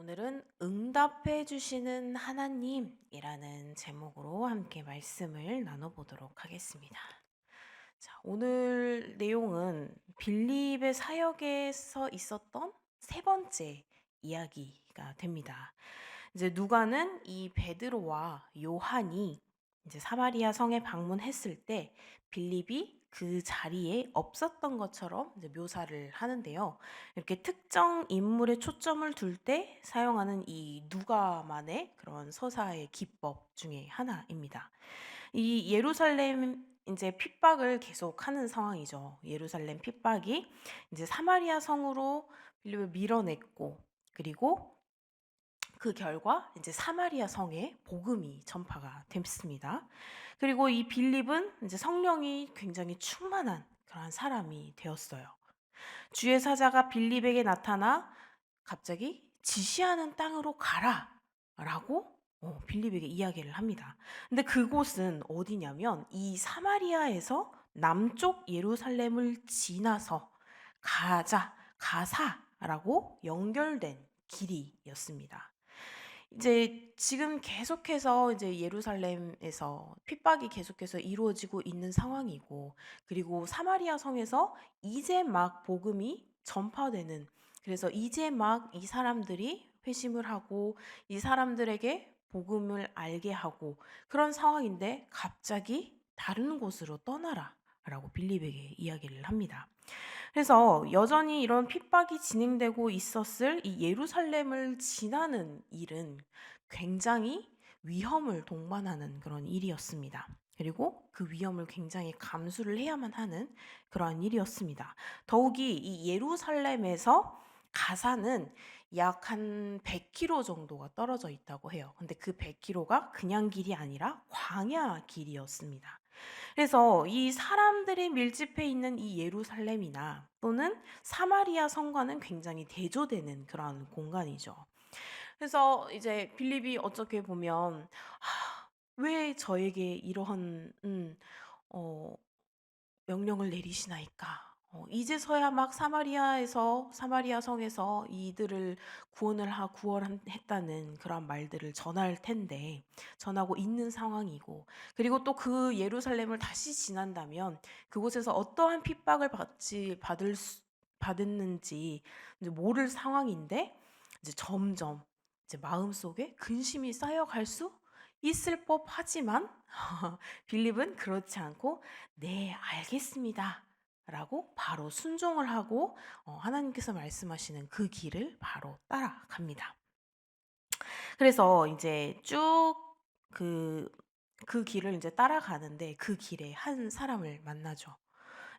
오늘은 응답해 주시는 하나님이라는 제목으로 함께 말씀을 나눠보도록 하겠습니다. 자, 오늘 내용은 빌립의 사역에서 있었던 세 번째 이야기가 됩니다. 이제 누가는 이 베드로와 요한이 이제 사마리아 성에 방문했을 때 빌립이 그 자리에 없었던 것처럼 이제 묘사를 하는데요. 이렇게 특정 인물에 초점을 둘 때 사용하는 이 누가만의 그런 서사의 기법 중에 하나입니다. 이 예루살렘 이제 핍박을 계속하는 상황이죠. 예루살렘 핍박이 이제 사마리아 성으로 빌립을 밀어냈고, 그리고 그 결과 이제 사마리아 성에 복음이 전파가 됐습니다. 그리고 이 빌립은 이제 성령이 굉장히 충만한 그러한 사람이 되었어요. 주의 사자가 빌립에게 나타나 갑자기 지시하는 땅으로 가라라고 빌립에게 이야기를 합니다. 근데 그곳은 어디냐면 이 사마리아에서 남쪽 예루살렘을 지나서 가사라고 연결된 길이었습니다. 이제 지금 계속해서 이제 예루살렘에서 핍박이 계속해서 이루어지고 있는 상황이고, 그리고 사마리아 성에서 이제 막 복음이 전파되는, 그래서 이제 막 이 사람들이 회심을 하고 이 사람들에게 복음을 알게 하고 그런 상황인데 갑자기 다른 곳으로 떠나라라고 빌립에게 이야기를 합니다. 그래서 여전히 이런 핍박이 진행되고 있었을 이 예루살렘을 지나는 일은 굉장히 위험을 동반하는 그런 일이었습니다. 그리고 그 위험을 굉장히 감수를 해야만 하는 그러한 일이었습니다. 더욱이 이 예루살렘에서 가사는 약 한 100km 정도가 떨어져 있다고 해요. 근데 그 100km가 그냥 길이 아니라 광야 길이었습니다. 그래서 이 사람들이 밀집해 있는 이 예루살렘이나 또는 사마리아 성과는 굉장히 대조되는 그런 공간이죠. 그래서 이제 빌립이 어떻게 보면 왜 저에게 이러한 어, 명령을 내리시나이까? 이제서야 막 사마리아 성에서 이들을 구원했다는 그런 말들을 전할 텐데, 전하고 있는 상황이고, 그리고 또 그 예루살렘을 다시 지난다면 그곳에서 어떠한 핍박을 받았는지 이제 모를 상황인데, 이제 점점 이제 마음속에 근심이 쌓여갈 수 있을 법하지만 빌립은 그렇지 않고 네, 알겠습니다. 라고 바로 순종을 하고 하나님께서 말씀하시는 그 길을 바로 따라갑니다. 그래서 이제 쭉 그, 그 길을 이제 따라가는데 그 길에 한 사람을 만나죠.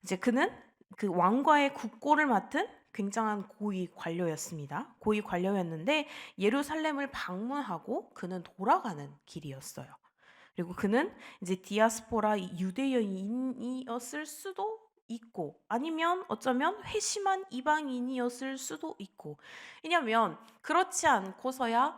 이제 그는 그 왕과의 국고를 맡은 굉장한 고위 관료였습니다. 고위 관료였는데 예루살렘을 방문하고 그는 돌아가는 길이었어요. 그리고 그는 이제 디아스포라 유대인이었을 수도 있고, 아니면 어쩌면 회심한 이방인이었을 수도 있고. 왜냐면 그렇지 않고서야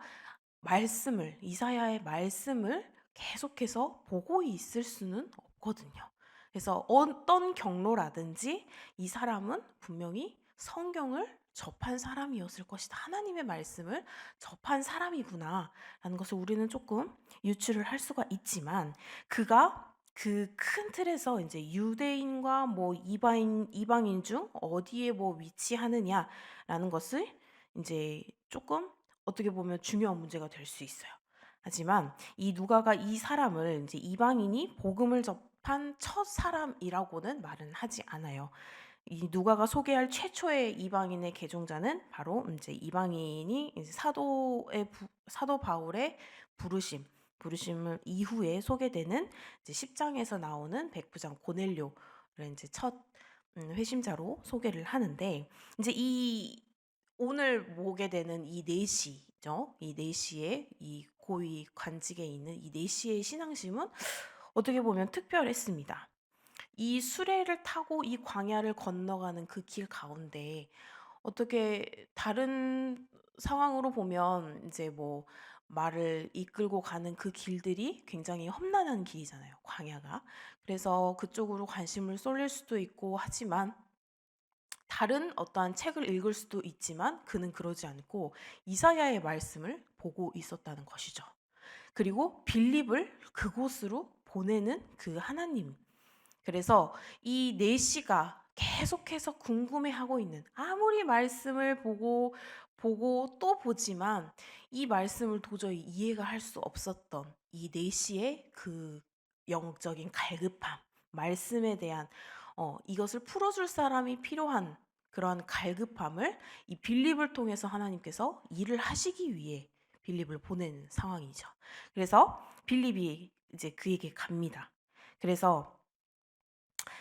이사야의 말씀을 계속해서 보고 있을 수는 없거든요. 그래서 어떤 경로라든지 이 사람은 분명히 성경을 접한 사람이었을 것이다. 하나님의 말씀을 접한 사람이구나라는 것을 우리는 조금 유추를 할 수가 있지만, 그가 그 큰 틀에서 이제 유대인과 뭐 이방인 중 어디에 뭐 위치하느냐라는 것을 이제 조금 어떻게 보면 중요한 문제가 될 수 있어요. 하지만 이 누가가 이 사람을 이제 이방인이 복음을 접한 첫 사람이라고는 말은 하지 않아요. 이 누가가 소개할 최초의 이방인의 개종자는 바로 이제 이방인이 이제 사도 바울의 부르심을 이후에 소개되는 이제 10장에서 나오는 백부장 고넬료를 이제 첫 회심자로 소개를 하는데, 이제 이 오늘 보게 되는 이 네시죠. 이 네시의 이 고위 관직에 있는 이 네시의 신앙심은 어떻게 보면 특별했습니다. 이 수레를 타고 이 광야를 건너가는 그 길 가운데 어떻게 다른 상황으로 보면 이제 뭐 말을 이끌고 가는 그 길들이 굉장히 험난한 길이잖아요, 광야가. 그래서 그쪽으로 관심을 쏠릴 수도 있고 하지만 다른 어떠한 책을 읽을 수도 있지만 그는 그러지 않고 이사야의 말씀을 보고 있었다는 것이죠. 그리고 빌립을 그곳으로 보내는 그 하나님. 그래서 이 내시가 계속해서 궁금해하고 있는, 아무리 말씀을 보고 또 보지만 이 말씀을 도저히 이해가 할 수 없었던 이 내시의 그 영적인 갈급함, 말씀에 대한 이것을 풀어줄 사람이 필요한 그러한 갈급함을 이 빌립을 통해서 하나님께서 일을 하시기 위해 빌립을 보낸 상황이죠. 그래서 빌립이 이제 그에게 갑니다. 그래서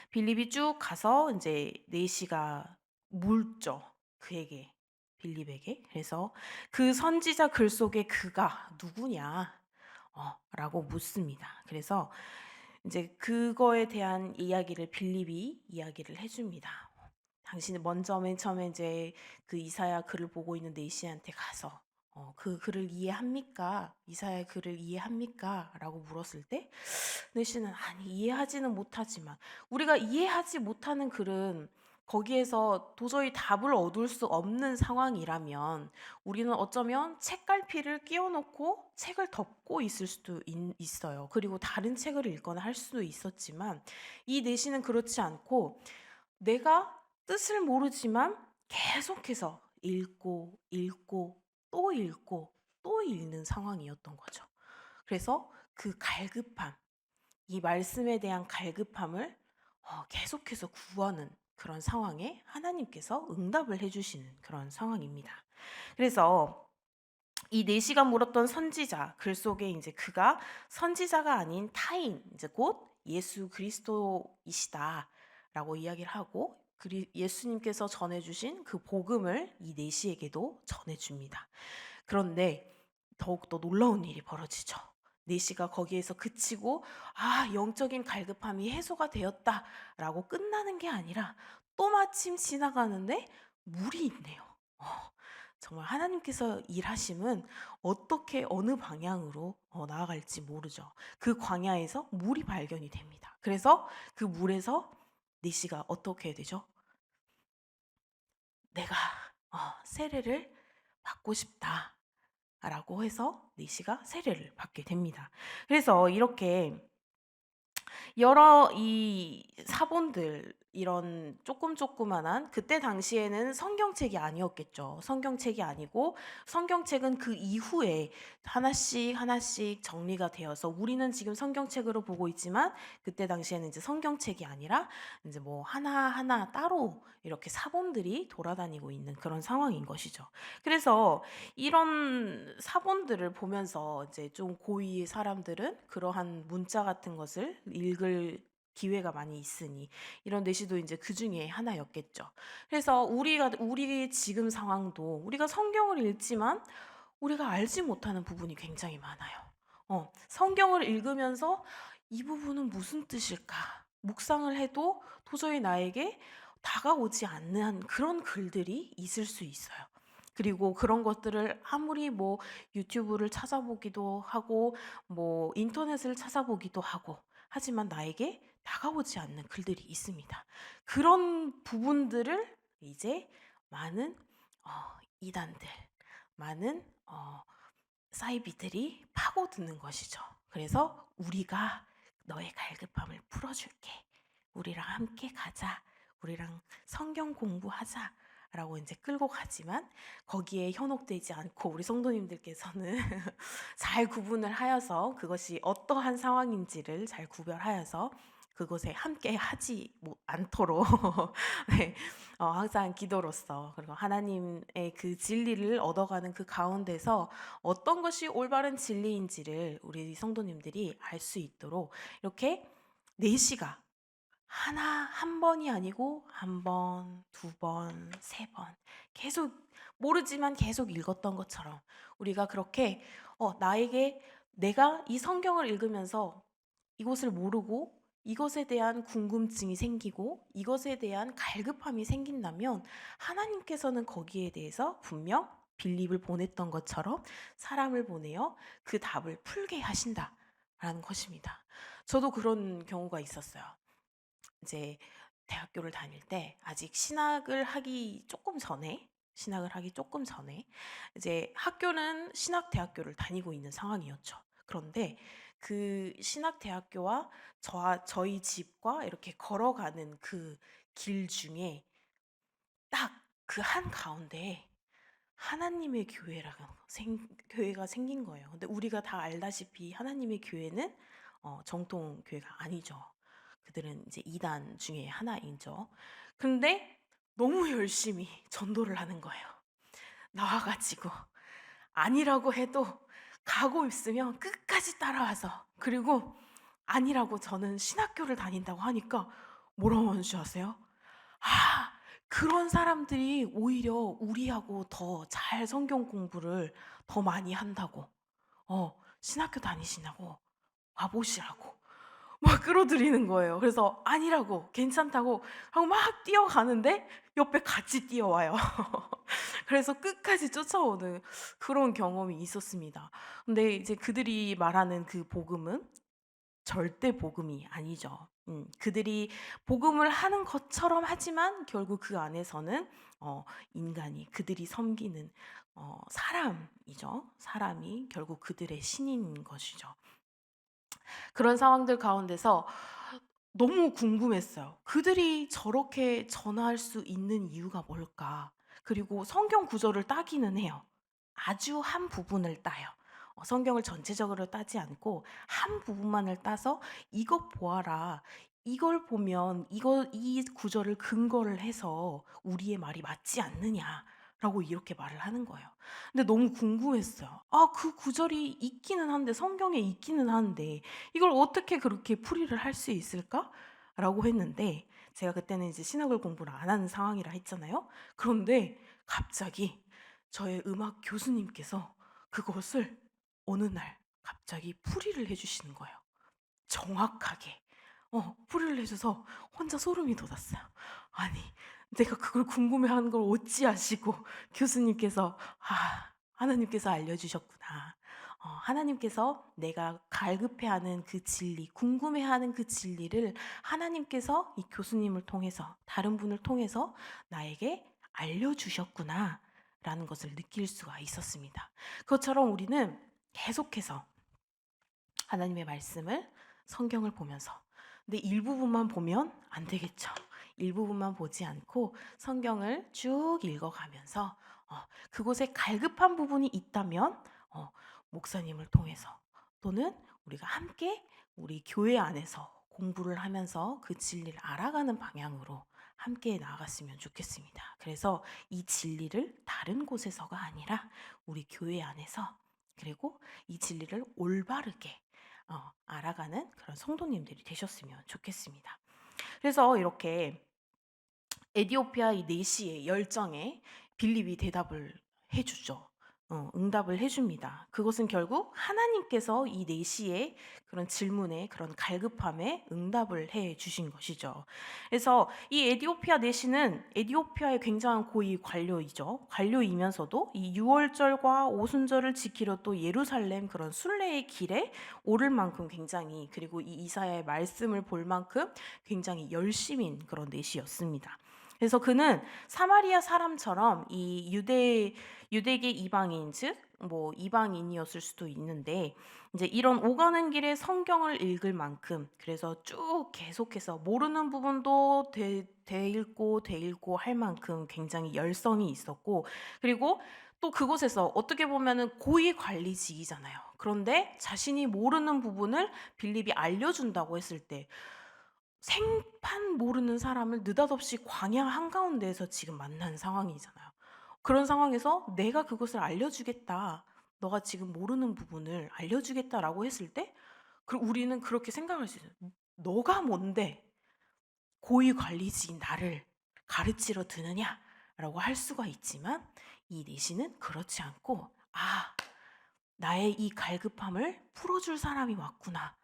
빌립이 쭉 가서 이제 내시가 묻죠. 그에게, 빌립에게. 그래서 그 선지자 글 속에 그가 누구냐? 라고 묻습니다. 그래서 이제 그거에 대한 이야기를 빌립이 이야기를 해줍니다. 당신은 먼저 맨 처음에 이제 그 이사야 글을 보고 있는 내시한테 가서 그 글을 이해합니까? 이사야 글을 이해합니까? 라고 물었을 때 내시는 아니 이해하지는 못하지만 우리가 이해하지 못하는 글은 거기에서 도저히 답을 얻을 수 없는 상황이라면 우리는 어쩌면 책갈피를 끼워놓고 책을 덮고 있을 수도 있어요. 그리고 다른 책을 읽거나 할 수도 있었지만 이 내시는 그렇지 않고 내가 뜻을 모르지만 계속해서 읽고 또 읽고 또 읽는 상황이었던 거죠. 그래서 그 갈급함, 이 말씀에 대한 갈급함을 계속해서 구하는 그런 상황에 하나님께서 응답을 해주시는 그런 상황입니다. 그래서 이 4시간 물었던 선지자 글 속에 이제 그가 선지자가 아닌 타인, 이제 곧 예수 그리스도이시다라고 이야기를 하고 예수님께서 전해주신 그 복음을 이 4시에게도 전해줍니다. 그런데 더욱더 놀라운 일이 벌어지죠. 내시가 거기에서 그치고 영적인 갈급함이 해소가 되었다라고 끝나는 게 아니라 또 마침 지나가는데 물이 있네요. 정말 하나님께서 일하심은 어떻게 어느 방향으로 나아갈지 모르죠. 그 광야에서 물이 발견이 됩니다. 그래서 그 물에서 내시가 어떻게 되죠? 내가 세례를 받고 싶다. 라고 해서 내시가 세례를 받게 됩니다. 그래서 이렇게 여러 이 사본들, 이런 조그만한, 그때 당시에는 성경책이 아니었겠죠. 성경책이 아니고 성경책은 그 이후에 하나씩 정리가 되어서 우리는 지금 성경책으로 보고 있지만 그때 당시에는 이제 성경책이 아니라 이제 뭐 하나하나 따로 이렇게 사본들이 돌아다니고 있는 그런 상황인 것이죠. 그래서 이런 사본들을 보면서 이제 좀 고위의 사람들은 그러한 문자 같은 것을 읽을 기회가 많이 있으니 이런 내시도 이제 그 중에 하나였겠죠. 그래서 우리 지금 상황도 우리가 성경을 읽지만 우리가 알지 못하는 부분이 굉장히 많아요. 성경을 읽으면서 이 부분은 무슨 뜻일까? 묵상을 해도 도저히 나에게 다가오지 않는 그런 글들이 있을 수 있어요. 그리고 그런 것들을 아무리 뭐 유튜브를 찾아보기도 하고 뭐 인터넷을 찾아보기도 하고 하지만 나에게 다가오지 않는 글들이 있습니다. 그런 부분들을 이제 많은 이단들, 많은 사이비들이 파고드는 것이죠. 그래서 우리가 너의 갈급함을 풀어줄게. 우리랑 함께 가자. 우리랑 성경 공부하자. 라고 이제 끌고 가지만 거기에 현혹되지 않고 우리 성도님들께서는 잘 구분을 하여서 그것이 어떠한 상황인지를 잘 구별하여서 그곳에 함께 하지 않도록 네, 항상 기도로서 그리고 하나님의 그 진리를 얻어가는 그 가운데서 어떤 것이 올바른 진리인지를 우리 성도님들이 알 수 있도록 이렇게 4시가 한 번이 아니고 한 번, 두 번, 세 번 계속 모르지만 계속 읽었던 것처럼 우리가 그렇게 나에게 내가 이 성경을 읽으면서 이것을 모르고 이것에 대한 궁금증이 생기고 이것에 대한 갈급함이 생긴다면 하나님께서는 거기에 대해서 분명 빌립을 보냈던 것처럼 사람을 보내어 그 답을 풀게 하신다라는 것입니다. 저도 그런 경우가 있었어요. 이제 대학교를 다닐 때 아직 신학을 하기 조금 전에 이제 학교는 신학대학교를 다니고 있는 상황이었죠. 그런데 그 신학대학교와 저희 집과 이렇게 걸어가는 그 길 중에 딱 그 한가운데에 하나님의 교회가 생긴 거예요. 근데 우리가 다 알다시피 하나님의 교회는 정통 교회가 아니죠. 그들은 이제 이단 중에 하나이죠. 근데 너무 열심히 전도를 하는 거예요. 나와 가지고 아니라고 해도 가고 있으면 끝까지 따라와서, 그리고 아니라고 저는 신학교를 다닌다고 하니까 뭐라고 하는 줄 아세요? 아, 그런 사람들이 오히려 우리하고 더 잘 성경 공부를 더 많이 한다고. 신학교 다니시냐고. 와보시라고. 막 끌어들이는 거예요. 그래서 아니라고, 괜찮다고 하고 막 뛰어가는데 옆에 같이 뛰어와요. 그래서 끝까지 쫓아오는 그런 경험이 있었습니다. 근데 이제 그들이 말하는 그 복음은 절대 복음이 아니죠. 그들이 복음을 하는 것처럼 하지만 결국 그 안에서는 인간이, 그들이 섬기는 사람이죠. 사람이 결국 그들의 신인 것이죠. 그런 상황들 가운데서 너무 궁금했어요. 그들이 저렇게 전할 수 있는 이유가 뭘까? 그리고 성경 구절을 따기는 해요. 아주 한 부분을 따요. 성경을 전체적으로 따지 않고 한 부분만을 따서 이것 보아라. 이걸 보면 이 구절을 근거를 해서 우리의 말이 맞지 않느냐라고 이렇게 말을 하는 거예요. 근데 너무 궁금했어요. 그 구절이 있기는 한데, 성경에 있기는 한데 이걸 어떻게 그렇게 풀이를 할 수 있을까? 라고 했는데, 제가 그때는 이제 신학을 공부를 안 하는 상황이라 했잖아요. 그런데 갑자기 저의 음악 교수님께서 그것을 어느 날 갑자기 풀이를 해주시는 거예요. 정확하게. 풀이를 해줘서 혼자 소름이 돋았어요. 아니, 내가 그걸 궁금해하는 걸 어찌 아시고 교수님께서, 하나님께서 알려주셨구나. 하나님께서 내가 갈급해하는 그 진리, 궁금해하는 그 진리를 하나님께서 이 교수님을 통해서, 다른 분을 통해서 나에게 알려주셨구나 라는 것을 느낄 수가 있었습니다. 그것처럼 우리는 계속해서 하나님의 말씀을, 성경을 보면서, 근데 일부분만 보면 안 되겠죠. 일부분만 보지 않고 성경을 쭉 읽어가면서 그곳에 갈급한 부분이 있다면 목사님을 통해서, 또는 우리가 함께 우리 교회 안에서 공부를 하면서 그 진리를 알아가는 방향으로 함께 나아갔으면 좋겠습니다. 그래서 이 진리를 다른 곳에서가 아니라 우리 교회 안에서, 그리고 이 진리를 올바르게 알아가는 그런 성도님들이 되셨으면 좋겠습니다. 그래서 이렇게 에디오피아 이 내시의 열정에 빌립이 대답을 해주죠. 응답을 해줍니다. 그것은 결국 하나님께서 이 내시의 그런 질문에, 그런 갈급함에 응답을 해 주신 것이죠. 그래서 이 에디오피아 내시는 에디오피아의 굉장한 고위 관료이죠. 관료이면서도 이 유월절과 오순절을 지키러 또 예루살렘 그런 순례의 길에 오를 만큼 굉장히, 그리고 이 이사야의 말씀을 볼 만큼 굉장히 열심인 그런 내시였습니다. 그래서 그는 사마리아 사람처럼 이 유대계 이방인, 즉 뭐 이방인이었을 수도 있는데, 이제 이런 오가는 길에 성경을 읽을 만큼, 그래서 쭉 계속해서 모르는 부분도 되읽고 할 만큼 굉장히 열성이 있었고, 그리고 또 그곳에서 어떻게 보면은 고위 관리직이잖아요. 그런데 자신이 모르는 부분을 빌립이 알려준다고 했을 때, 생판 모르는 사람을 느닷없이 광야 한가운데에서 지금 만난 상황이잖아요. 그런 상황에서 내가 그것을 알려주겠다, 너가 지금 모르는 부분을 알려주겠다라고 했을 때, 우리는 그렇게 생각할 수 있어요. 너가 뭔데 고위 관리직인 나를 가르치러 드느냐라고 할 수가 있지만, 이 내시는 그렇지 않고, 나의 이 갈급함을 풀어줄 사람이 왔구나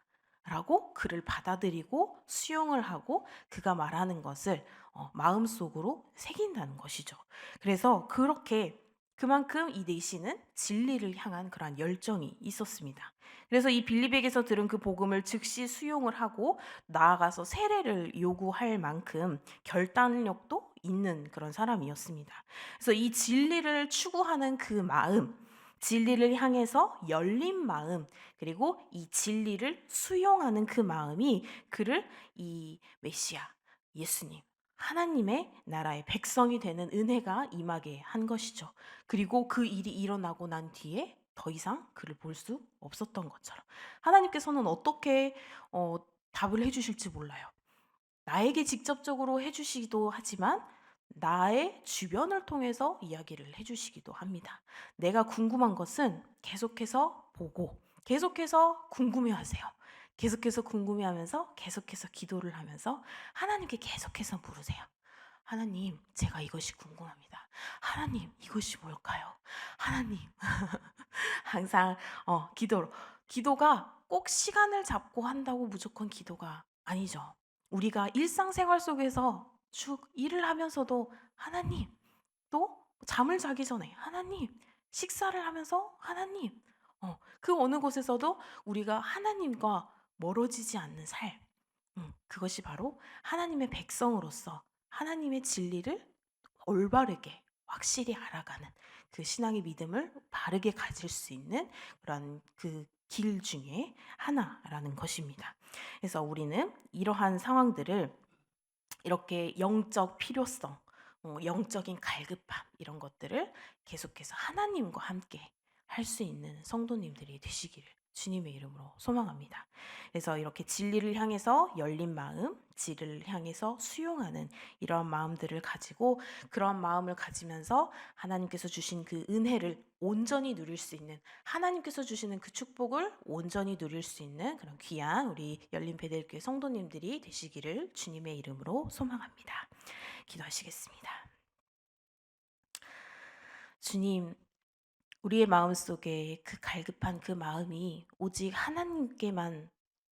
라고 그를 받아들이고 수용을 하고 그가 말하는 것을 마음속으로 새긴다는 것이죠. 그래서 그렇게 그만큼 이 내시는 진리를 향한 그러한 열정이 있었습니다. 그래서 이 빌립에게서 들은 그 복음을 즉시 수용을 하고 나아가서 세례를 요구할 만큼 결단력도 있는 그런 사람이었습니다. 그래서 이 진리를 추구하는 그 마음, 진리를 향해서 열린 마음, 그리고 이 진리를 수용하는 그 마음이 그를 이 메시아, 예수님, 하나님의 나라의 백성이 되는 은혜가 임하게 한 것이죠. 그리고 그 일이 일어나고 난 뒤에 더 이상 그를 볼 수 없었던 것처럼 하나님께서는 어떻게 답을 해 주실지 몰라요. 나에게 직접적으로 해 주시기도 하지만 나의 주변을 통해서 이야기를 해 주시기도 합니다. 내가 궁금한 것은 계속해서 보고 계속해서 궁금해하세요. 계속해서 궁금해하면서 계속해서 기도를 하면서 하나님께 계속해서 물으세요. 하나님, 제가 이것이 궁금합니다. 하나님, 이것이 뭘까요? 하나님, 항상 기도가 꼭 시간을 잡고 한다고 무조건 기도가 아니죠. 우리가 일상생활 속에서 쭉 일을 하면서도 하나님, 또 잠을 자기 전에 하나님, 식사를 하면서 하나님, 그 어느 곳에서도 우리가 하나님과 멀어지지 않는 삶, 그것이 바로 하나님의 백성으로서 하나님의 진리를 올바르게 확실히 알아가는 그 신앙의 믿음을 바르게 가질 수 있는 그런 그 길 중에 하나라는 것입니다. 그래서 우리는 이러한 상황들을 이렇게 영적 필요성, 영적인 갈급함 이런 것들을 계속해서 하나님과 함께 할 수 있는 성도님들이 되시기를 주님의 이름으로 소망합니다. 그래서 이렇게 진리를 향해서 열린 마음, 진리를 향해서 수용하는 이러한 마음들을 가지고 그러한 마음을 가지면서 하나님께서 주신 그 은혜를 온전히 누릴 수 있는 하나님께서 주시는 그 축복을 온전히 누릴 수 있는 그런 귀한 우리 열린 베델교회 성도님들이 되시기를 주님의 이름으로 소망합니다. 기도하시겠습니다. 주님, 우리의 마음속에 그 갈급한 그 마음이 오직 하나님께만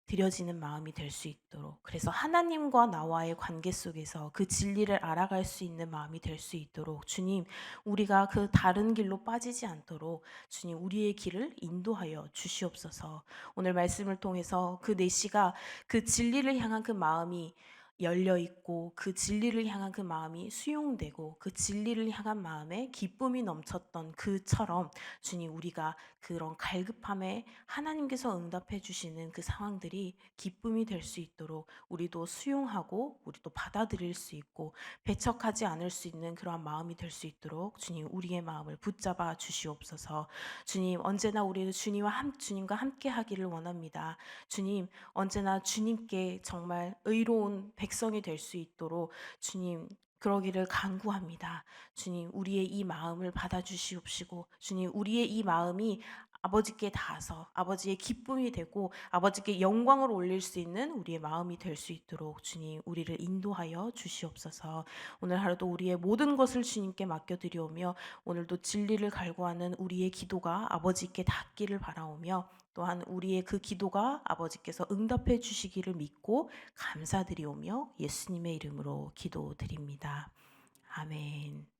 드려지는 마음이 될 수 있도록 그래서 하나님과 나와의 관계 속에서 그 진리를 알아갈 수 있는 마음이 될 수 있도록 주님 우리가 그 다른 길로 빠지지 않도록 주님 우리의 길을 인도하여 주시옵소서. 오늘 말씀을 통해서 그 내시가 그 진리를 향한 그 마음이 열려 있고 그 진리를 향한 그 마음이 수용되고 그 진리를 향한 마음에 기쁨이 넘쳤던 그처럼 주님 우리가 그런 갈급함에 하나님께서 응답해 주시는 그 상황들이 기쁨이 될 수 있도록 우리도 수용하고 우리도 받아들일 수 있고 배척하지 않을 수 있는 그러한 마음이 될 수 있도록 주님 우리의 마음을 붙잡아 주시옵소서. 주님 언제나 우리는 주님과 함께 하기를 원합니다. 주님 언제나 주님께 정말 의로운 백성이 될 수 있도록 주님 그러기를 간구합니다. 주님 우리의 이 마음을 받아주시옵시고 주님 우리의 이 마음이 아버지께 닿아서 아버지의 기쁨이 되고 아버지께 영광을 올릴 수 있는 우리의 마음이 될 수 있도록 주님 우리를 인도하여 주시옵소서. 오늘 하루도 우리의 모든 것을 주님께 맡겨드리오며 오늘도 진리를 갈구하는 우리의 기도가 아버지께 닿기를 바라오며 또한 우리의 그 기도가 아버지께서 응답해 주시기를 믿고 감사드리오며 예수님의 이름으로 기도드립니다. 아멘.